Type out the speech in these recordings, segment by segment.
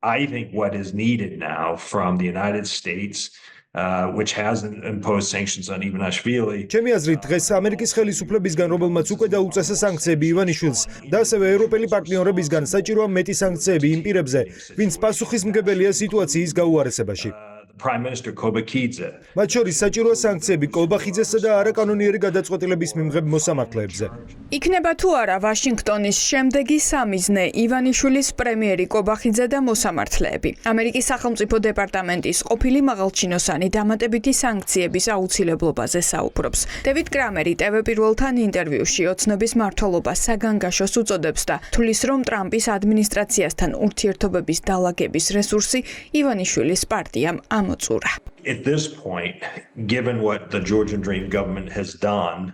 I think what is needed now from the United States, which has imposed sanctions on Ivanishvili. ჩემი აზრით, დღეს ამერიკის ხელისუფლებისგან, რომელმაც უკვე დაუწესა სანქციები ივანიშვილს და ასევე ევროპელი პარტნიორებისგან საჭიროა მეტი სანქციები იმ პირებზე, ვინც პასუხისმგებელია სიტუაციის გაუარესებაში. Prime Minister Kobakidze. მათ შორის საჭიროა სანქციები კობახიძესა და არაკანონიერი გადაწყვეტილების მიმღებ მოსამართლეებზე. იქნება თუ არა ვაშინგტონის შემდეგი სამიზნე ივანიშვილის პრემიერი კობახიძე და მოსამართლეები. ამერიკის სახელმწიფო დეპარტამენტის ყოფილი მაღალჩინოსანი დამატებითი სანქციების აუცილებლობაზე საუბრობს. დევიდ კრამერი TV პირველთან ინტერვიუში ოცნების მმართველობას საგანგაშოს უწოდებს და თვლის, რომ ტრამპის ადმინისტრაციასთან ურთიერთობების დალაგების რესურსი ივანიშვილის პარტიამ ამოწურა. At this point, given what the Georgian Dream government has done,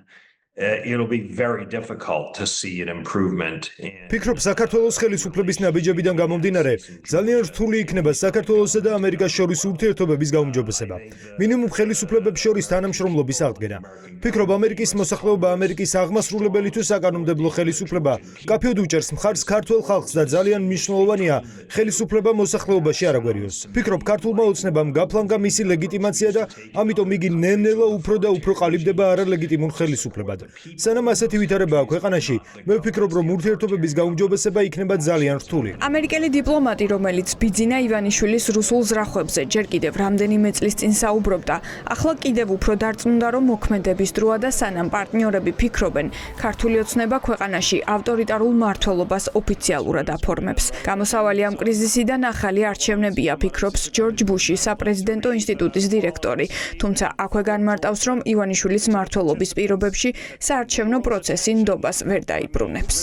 it'll be very difficult to see an improvement in. ფიქრობ, საქართველოს ხელისუფლების ნაბიჯებიდან გამომდინარე, ძალიან რთული იქნება საქართველოსა და ამერიკას შორის ურთიერთობების გაუმჯობესება. მინიმუმ ხელისუფლებებს შორის თანამშრომლობის აღდგენა. ფიქრობ, ამერიკის მოსახლეობა, ამერიკის აღმასრულებელი თუ საკანონმდებლო ხელისუფლება კაფეოდ უჭერს მხარს ქართულ ხალხს და ძალიან მნიშვნელოვანია ხელისუფლება მოსახლეობაში არ აგვერიოს. ფიქრობ, ქართულმა ოცნებამ გაფლანგა მისი ლეგიტიმაცია და ამიტომ იგი ნელ-ნელა უფრო და უფრო ყალიბდება არალეგიტიმურ ხელისუფლებად. სანამ ასეთი ვითარებაა ქვეყანაში, მე ვფიქრობ, რომ ურთიერთობების გაუმჯობესება იქნება ძალიან რთული. ამერიკელი დიპლომატი, რომელიც ბიძინა ივანიშვილის რუსულ ზრახვებზე ჯერ კიდევ რამდენიმე წლის წინ საუბრობდა, ახლა კიდევ უფრო დარწმუნდა, რომ მოქმედების დროა და სანამ პარტნიორები ფიქრობენ, ქართული ოცნება ქვეყანაში ავტორიტარულ მმართველობას ოფიციალურად აფორმებს. გამოსავალი ამ კრიზისიდან ახალი არჩევნებია, ფიქრობს ჯორჯ ბუშის საპრეზიდენტო ინსტიტუტის დირექტორი, თუმცა აქვე განმარტავს, რომ ივანიშვილის მმართველობის პირობებში საარჩევნო პროცესი ნდობას ვერ დაიბრუნებს.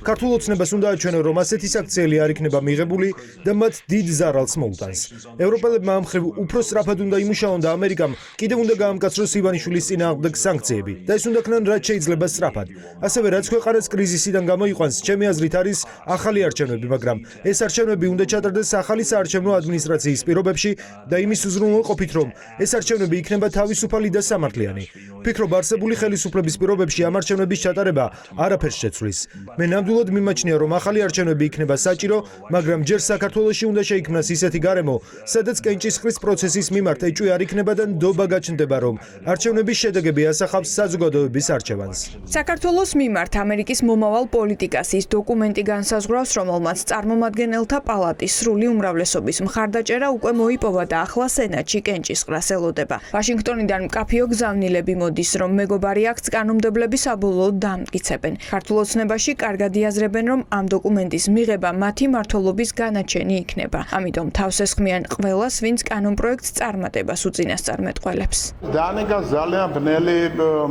ქართულ ოცნებას უნდა აჩვენოს, რომ ასეთი საქციელი არ იქნება მიღებული და მათ დიდ ზარალს მოუტანს. ევროპელებმა ამ მხრივ უფრო სწრაფად უნდა იმუშაონ და ამერიკამ კიდევ უნდა გაამკაცროს ივანიშვილის წინააღმდეგ სანქციები და ეს უნდა ქნან რაც შეიძლება სწრაფად. ასევე რაც ქვეყანას კრიზისიდან გამოიყვანს, ჩემი აზრით არის ახალი არჩევნები, მაგრამ ეს არჩევნები უნდა ჩატარდეს ახალი საარჩევნო ადმინისტრაციის პირობებში და იმის უზრუნველყოფით, რომ ეს არჩევნები იქნება თავისუფალი და სამართლიანი. ფიქრობ, არსებული ხელისუფლების პირობებში ამ არჩევნების ჩატარება არაფერს შეცვლის. მე ნამდვილად მიმაჩნია, რომ ახალი არჩევნები იქნება საჭირო, მაგრამ ჯერ საქართველოში უნდა შეიქმნას ისეთი გარემო, სადაც კენჭისყრის პროცესის მიმართ ეჭვი არ იქნება და ნდობა გაჩნდება, რომ არჩევნების შედეგები ასახავს საზოგადოების არჩევანს. საქართველოს მიმართ ამერიკის მომავალ პოლიტიკას ის დოკუმენტი განსაზღვრავს, რომელმაც წარმომადგენელთა პალატის სრული უმრავლესობის მხარდაჭერა უკვე მოიპოვა და ახლა სენატში კენჭისყრას ელოდება. ვაშინგტონიდან მკაფიო გზავნილები მოდის, რომ მეგობარი აქტს კანონმდებლები საბოლოოდ დაამტკიცებენ. ქართულ ოცნებაში კარგად იაზრებენ, რომ ამ დოკუმენტის მიღება მათი მმართველობის განაჩენი იქნება. ამიტომ თავს ესხმიან ყველას, ვინც კანონპროექტს წარმატებას უწინასწარმეტყველებს. დანეკა ძალიან ბნელი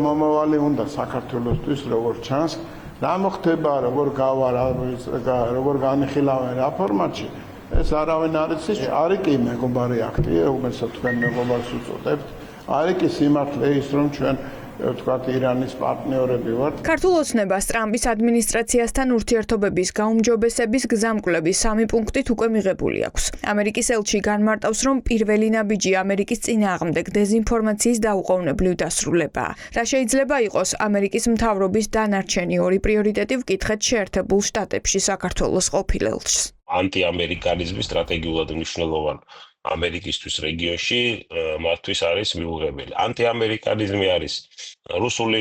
მომავალი უნდა საქართველოსთვის, როგორც ჩანს. რა მოხდება, როგორ როგორ განიხილავენ რა ფორმატში. ეს არავინ არ იცის, არის კი მეგობარი აქტი, რომელსაც თქვენ მეგობარს უწოდებთ. არის კი სიმართლე ის, რომ ჩვენ ვთქვათ, ირანის პარტნიორები ვართ. ქართულ ოცნებას ტრამპის ადმინისტრაციასთან ურთიერთობების გაუმჯობესების გზამკვლევის 3 პუნქტით უკვე მიღებული აქვს. ამერიკის ელჩი განმარტავს, რომ პირველი ნაბიჯი ამერიკის წინააღმდეგ დეზინფორმაციის დაუყოვნებლივ დასრულებაა. რა შეიძლება იყოს ამერიკის მთავრობის დანარჩენი ორი პრიორიტეტი ვკითხეთ შეერთებულ შტატებში საქართველოს ყოფილ ელჩს. ანტიამერიკანიზმი სტრატეგიულად მნიშვნელოვანი ამერიკისთვის რეგიონში მათთვის არის მიუღებელი. ანტიამერიკანიზმი არის რუსული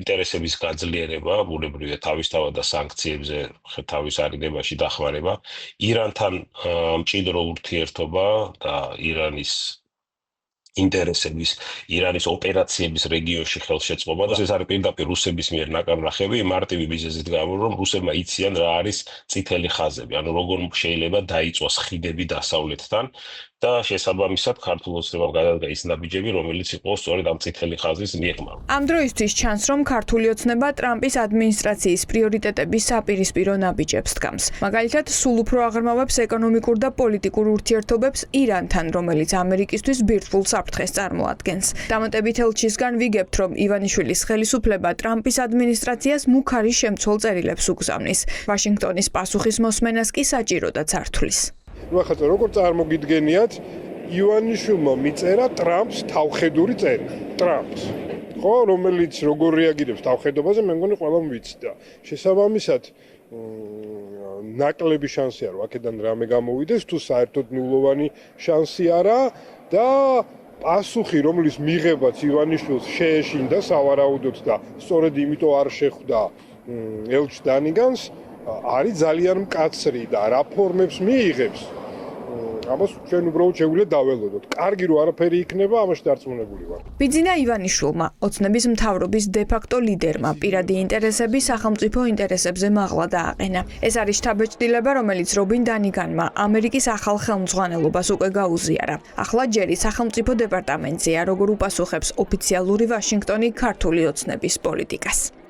ინტერესების გაძლიერება, ბუნებრივია თავისთავად და სანქციებზე თავის არიდებაში დახმარება, ირანთან მჭიდრო ურთიერთობა და ირანის ინტერესების, ირანის ოპერაციების რეგიონში ხელშეწყობა და ეს არის პირდაპირ რუსების მიერ ნაკარნახები მარტივი მიზეზით გამო, რომ რუსებმა იციან რა არის წითელი ხაზები, ანუ როგორ შეიძლება დაიწვას ხიდები დასავლეთთან და შესაბამისად ქართულ ოცნებამ გადადგა ის ნაბიჯები, რომელიც იყო სწორედ ამ წითელი ხაზის მიღმა. ამ დროისთვის ჩანს, რომ ქართული ოცნება ტრამპის ადმინისტრაციის პრიორიტეტების საპირისპირო ნაბიჯებს დგამს. მაგალითად, სულ უფრო აღრმავებს ეკონომიკურ და პოლიტიკურ ურთიერთობებს ირანთან, რომელიც ამერიკისთვის ბირთვულ საფრთხეს წარმოადგენს. დამატებით ელჩისგან ვიგებთ, რომ ივანიშვილის ხელისუფლება ტრამპის ადმინისტრაციას მუქარი შემცველ წერილებს უგზავნის. ვაშინგტონის პასუხის მოსმენას კი საჭიროდაც არ თვლის. ახლა როგორ წარმოგიდგენიათ, ივანიშვილმა მიწერა ტრამპს თავხედური წერი. ტრამპს. ხო, რომელიც როგორ რეაგირებს თავხედობაზე, მე მგონი ყველამ ვიცი და შესაბამისად ნაკლები შანსია რომ აქედან რამე გამოვიდეს, თუ საერთოდ ნულოვანი შანსი არა და პასუხი, რომლის მიღებაც ივანიშვილს შეეშინდა სავარაუდოდ და სწორედ იმიტომ არ შეხვდა ელჩ დანიგანს, არის ძალიან მკაცრი და რა ფორმებს მიიღებს. ამას ჩვენ უბრალოდ შეგვიძლია დაველოდოთ. კარგი რომ არაფერი იქნება, ამაში დარწმუნებული ვარ. ბიძინა ივანიშვილმა, ოცნების მთავრობის დე-ფაქტო ლიდერმა, პირადი ინტერესები სახელმწიფო ინტერესებზე მაღლა დააყენა. ეს არის შთაბეჭდილება, რომელიც რობინ დანიგანმა ამერიკის ახალ ხელმძღვანელობას უკვე გაუზიარა. ახლა ჯერი სახელმწიფო დეპარტამენტზეა, როგორ უპასუხებს ოფიციალური ვაშინგტონი ქართული ოცნების პოლიტიკას.